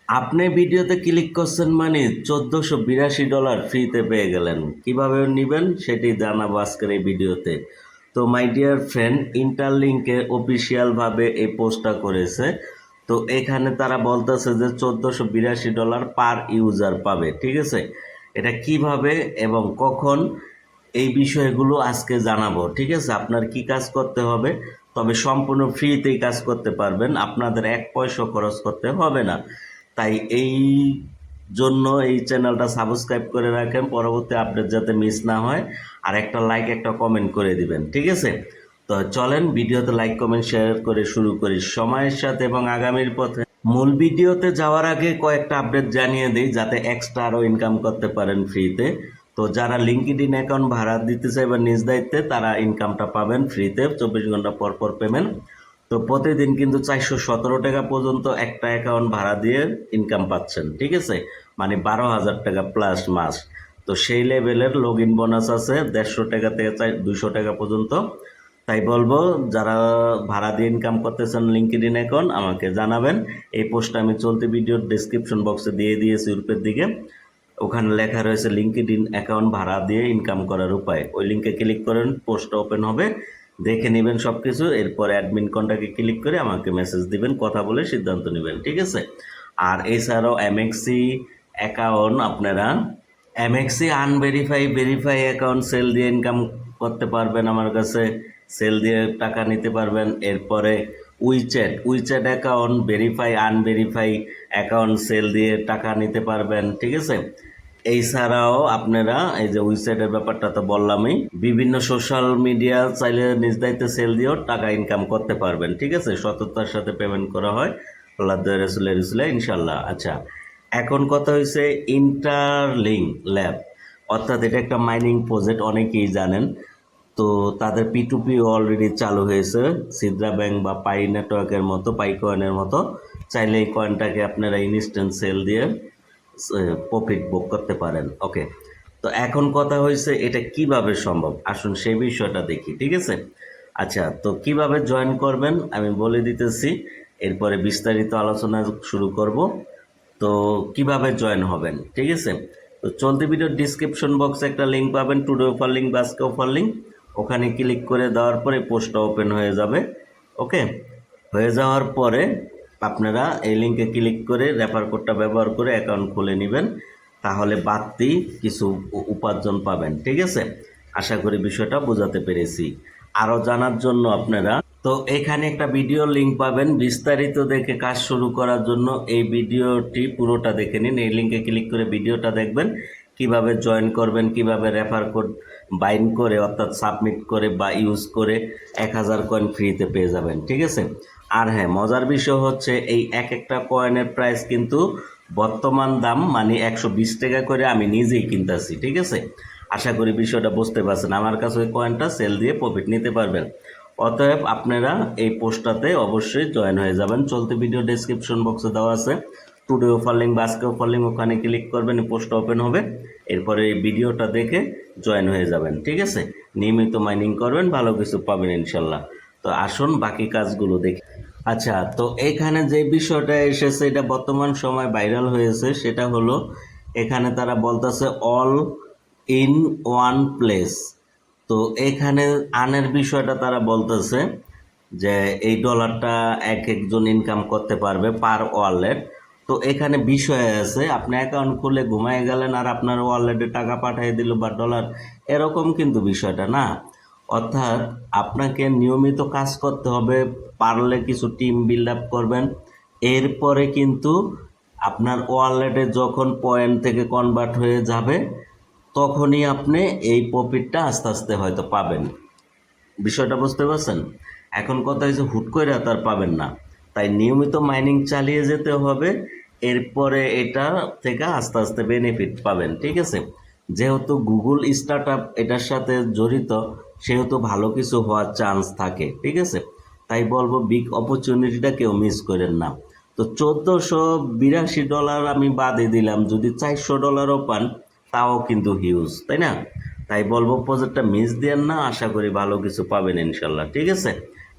আপনি ভিডিওতে ক্লিক করছেন মানে $1482 ফ্রিতে পেয়ে গেলেন। কিভাবে নেবেন সেটি জানাবো আজকের এই ভিডিওতে। তো মাই ডিয়ার ফ্রেন্ড, ইন্টারলিঙ্কে অফিসিয়ালভাবে এই পোস্টটা করেছে। তো এখানে তারা বলতেছে যে $1482 পার ইউজার পাবে, ঠিক আছে। এটা কিভাবে এবং কখন, এই বিষয়গুলো আজকে জানাবো, ঠিক আছে। আপনার কি কাজ করতে হবে, তবে সম্পূর্ণ ফ্রিতেই কাজ করতে পারবেন, আপনাদের এক পয়সা খরচ করতে হবে না। তাই এই জন্য এই চ্যানেলটা সাবস্ক্রাইব করে রাখেন, পরবর্তী আপডেট যাতে মিস না হয়। আর একটা লাইক একটা কমেন্ট করে দিবেন, ঠিক আছে। তো চলেন ভিডিওতে লাইক কমেন্ট শেয়ার করে শুরু করি সময়ের সাথে এবং আগামীর পথে। মূল ভিডিওতে যাওয়ার আগে কয়েকটা আপডেট জানিয়ে দিই যাতে এক্সট্রা আরও ইনকাম করতে পারেন ফ্রিতে। তো যারা লিঙ্কডইন অ্যাকাউন্ট ভাড়া দিতে চাই বা নিজ দায়িত্বে, তারা ইনকামটা পাবেন ফ্রিতে, 24 ঘন্টা পর পর পেমেন্ট। তো প্রতিদিন কিন্তু 417 টাকা পর্যন্ত একটা অ্যাকাউন্ট ভাড়া দিয়ে ইনকাম পাচ্ছেন, ঠিক আছে। মানে 12,000 টাকা প্লাস মাস। তো সেই লেভেলের লগ ইন বোনাস আছে 150 টাকা থেকে 200 টাকা পর্যন্ত। তাই বলবো, যারা ভাড়া দিয়ে ইনকাম করতেছেন লিঙ্কডইন অ্যাকাউন্ট, আমাকে জানাবেন। এই পোস্টটা আমি চলতি ভিডিওর ডেসক্রিপশন বক্সে দিয়ে দিয়েছি উপরের দিকে। ওখানে লেখা রয়েছে লিঙ্কডইন অ্যাকাউন্ট ভাড়া দিয়ে ইনকাম করার উপায়। ওই লিঙ্কে ক্লিক করেন, পোস্টটা ওপেন হবে, দেখে নেবেন সব কিছু। এরপর অ্যাডমিন কন্ট্যাক্টে ক্লিক করে আমাকে মেসেজ দিবেন, কথা বলে সিদ্ধান্ত নেবেন, ঠিক আছে। আর এছাড়াও এমএক্সি অ্যাকাউন্ট, আপনারা এমএক্সি আনভেরিফাই ভেরিফাই অ্যাকাউন্ট সেল দিয়ে ইনকাম করতে পারবেন, আমার কাছে সেল দিয়ে টাকা নিতে পারবেন। এরপরে WeChat account verify unverify account sell দিয়ে টাকা নিতে পারবেন, ঠিক আছে। এছাড়াও আপনারা এই যে উইচ্যাটের ব্যাপারটা তো বললামই, বিভিন্ন সোশ্যাল মিডিয়া চাইলে নিজ দায়িত্বে সেল দিয়েও টাকা ইনকাম করতে পারবেন, ঠিক আছে। সততার সাথে পেমেন্ট করা হয়, আল্লাহ রসুল্লাহ রসুল্লাহ ইনশাল্লাহ। আচ্ছা, এখন কথা হয়েছে ইন্টারলিঙ্ক ল্যাব, অর্থাৎ এটা একটা মাইনিং প্রজেক্ট, অনেকেই জানেন। তো তাদের P2P অলরেডি চালু হয়েছে, সিদ্রা ব্যাংক বা পাই নেটওয়ার্কের মতো, পাই কয়েনের মতো। চাইলে এই কয়েনটাকে আপনারা ইনস্ট্যান্ট সেল দিয়ে প্রফিট বুক করতে পারেন, ওকে। তো এখন কথা হয়েছে এটা কিভাবে সম্ভব, আসুন সেই বিষয়টা দেখি, ঠিক আছে। আচ্ছা, তো কিভাবে জয়েন করবেন আমি বলে দিতেছি, এরপরে বিস্তারিত আলোচনা শুরু করব। তো কিভাবে জয়েন হবেন, ঠিক আছে। তো চলতি ভিডিওর ডিসক্রিপশন বক্সে একটা লিঙ্ক পাবেন, টুডে অফার লিঙ্ক বা আজকে অফার লিঙ্ক। ওখানে ক্লিক করে দেওয়ার পরে পোস্টটা ওপেন হয়ে যাবে, ওকে। হয়ে যাওয়ার পরে আপনারা এই লিঙ্কে ক্লিক করে রেফার কোডটা ব্যবহার করে অ্যাকাউন্ট খুলে নেবেন, তাহলে বাড়তি কিছু উপার্জন পাবেন, ঠিক আছে। আশা করি বিষয়টা বোঝাতে পেরেছি। আরও জানার জন্য আপনারা, তো এখানে একটা ভিডিও লিঙ্ক পাবেন, বিস্তারিত দেখে কাজ শুরু করার জন্য এই ভিডিওটি পুরোটা দেখে নিন। এই লিঙ্কে ক্লিক করে ভিডিওটা দেখবেন, কিভাবে জয়েন করবেন, কিভাবে রেফার কোড বাইন্ড করে অর্থাৎ সাবমিট করে বা ইউজ করে 1,000 কয়েন ফ্রিতে পেয়ে যাবেন, ঠিক আছে। আর হ্যাঁ, মজার বিষয় হচ্ছে এই এক একটা কয়েনের প্রাইস কিন্তু বর্তমান দাম মানে 120 টাকা করে আমি নিজেই কিনতেছি, ঠিক আছে। আশা করি বিষয়টা বুঝতে পারছেন, আমার কাছে ওই কয়েনটা সেল দিয়ে প্রফিট নিতে পারবেন। অতএব আপনারা এই পোস্টটাতে অবশ্যই জয়েন হয়ে যাবেন। চলতি ভিডিও ডেসক্রিপশন বক্সে দেওয়া আছে টুডে অফার লিঙ্ক বা আজকে অফার লিঙ্ক, ওখানে ক্লিক করবেন, এই পোস্টটা ওপেন হবে। এরপরে এই ভিডিওটা দেখে জয়েন হয়ে যাবেন, ঠিক আছে। নিয়মিত মাইনিং করবেন, ভালো কিছু পাবেন ইনশাল্লাহ। তো আসুন বাকি কাজগুলো দেখি। আচ্ছা, তো এখানে যে বিষয়টা এসেছে এটা বর্তমান সময় ভাইরাল হয়েছে, সেটা হলো এখানে তারা বলতেছে অল ইন ওয়ান প্লেস। তো এখানে আনের বিষয়টা তারা বলতেছে যে এই ডলারটা এক একজন ইনকাম করতে পারবে পার ওয়ালেট। তো এখানে বিষয় আছে, আপনি অ্যাকাউন্ট খুলে ঘুমায় গেলেন আর আপনার ওয়ালেটে টাকা পাঠিয়ে দিল বা ডলার, এরকম কিন্তু বিষয়টা না। অর্থাৎ আপনাকে নিয়মিত কাজ করতে হবে, পারলে কিছু টিম বিল্ড আপ করবেন। এরপরে কিন্তু আপনার ওয়ালেটে যখন পয়েন্ট থেকে কনভার্ট হয়ে যাবে, তখনই আপনি এই প্রফিটটা আস্তে আস্তে হয়তো পাবেন। বিষয়টা বুঝতে পারছেন। এখন কথা হচ্ছে হুট করে তার পাবেন না, তাই নিয়মিত মাইনিং চালিয়ে যেতে হবে। এরপরে এটা থেকে আস্তে আস্তে বেনিফিট পাবেন, ঠিক আছে। যেহেতু গুগল স্টার্ট আপ এটার সাথে জড়িত, সেহেতু ভালো কিছু হওয়ার চান্স থাকে, ঠিক আছে। তাই বলবো বিগ অপরচুনিটিটা কেউ মিস করেন না। তো $1,482 আমি বাদে দিলাম, যদি $400 পান তাও কিন্তু হিউজ, তাই না। তাই বলবো প্রজেক্টটা মিস দেন না, আশা করি ভালো কিছু পাবেন ইনশাল্লাহ, ঠিক আছে।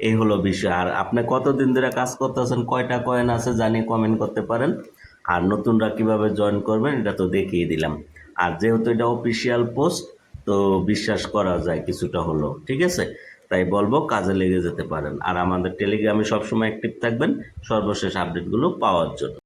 এই হলো বিষয়। আর আপনি কতদিন ধরে কাজ করতেছেন, কয়টা কয়েন আছে জানি কমেন্ট করতে পারেন। আর নতুনরা কিভাবে জয়েন করবেন এটা তো দেখিয়ে দিলাম। আর যেহেতু এটা অফিসিয়াল পোস্ট, তো বিশ্বাস করা যায় কিছুটা হলো, ঠিক আছে? তাই বলবো কাজে লেগে যেতে পারেন। আর আমাদের টেলিগ্রামে সবসময় অ্যাক্টিভ থাকবেন সর্বশেষ আপডেটগুলো পাওয়ার জন্য।